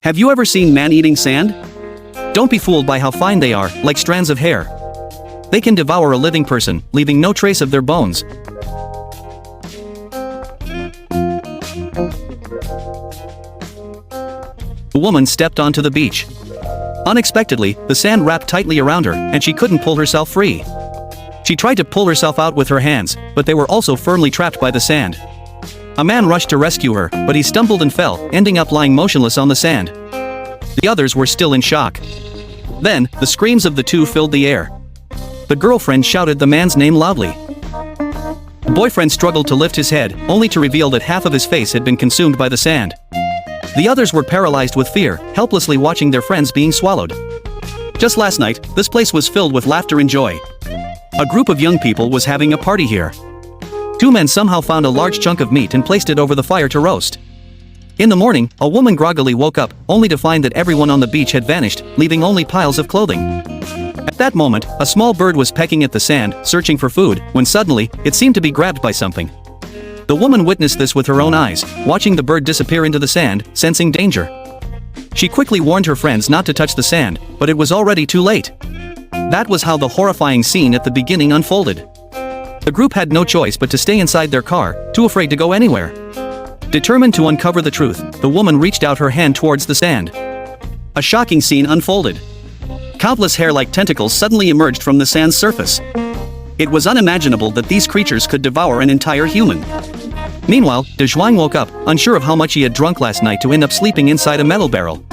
Have you ever seen man-eating sand? Don't be fooled by how fine they are, like strands of hair. They can devour a living person, leaving no trace of their bones. A woman stepped onto the beach. Unexpectedly, the sand wrapped tightly around her, and she couldn't pull herself free. She tried to pull herself out with her hands, but they were also firmly trapped by the sand. A man rushed to rescue her, but he stumbled and fell, ending up lying motionless on the sand. The others were still in shock. Then, the screams of the two filled the air. The girlfriend shouted the man's name loudly. The boyfriend struggled to lift his head, only to reveal that half of his face had been consumed by the sand. The others were paralyzed with fear, helplessly watching their friends being swallowed. Just last night, this place was filled with laughter and joy. A group of young people was having a party here. Two men somehow found a large chunk of meat and placed it over the fire to roast. In the morning, a woman groggily woke up, only to find that everyone on the beach had vanished, leaving only piles of clothing. At that moment, a small bird was pecking at the sand, searching for food, when suddenly, it seemed to be grabbed by something. The woman witnessed this with her own eyes, watching the bird disappear into the sand, sensing danger. She quickly warned her friends not to touch the sand, but it was already too late. That was how the horrifying scene at the beginning unfolded. The group had no choice but to stay inside their car, too afraid to go anywhere. Determined to uncover the truth, the woman reached out her hand towards the sand. A shocking scene unfolded. Countless hair-like tentacles suddenly emerged from the sand's surface. It was unimaginable that these creatures could devour an entire human. Meanwhile, Dezhuang woke up, unsure of how much he had drunk last night to end up sleeping inside a metal barrel.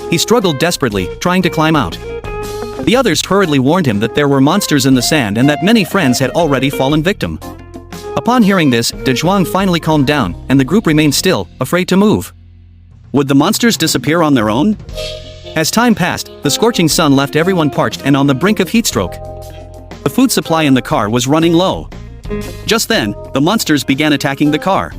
He struggled desperately, trying to climb out. The others hurriedly warned him that there were monsters in the sand and that many friends had already fallen victim. Upon hearing this, Dezhuang finally calmed down, and the group remained still, afraid to move. Would the monsters disappear on their own? As time passed, the scorching sun left everyone parched and on the brink of heatstroke. The food supply in the car was running low. Just then, the monsters began attacking the car.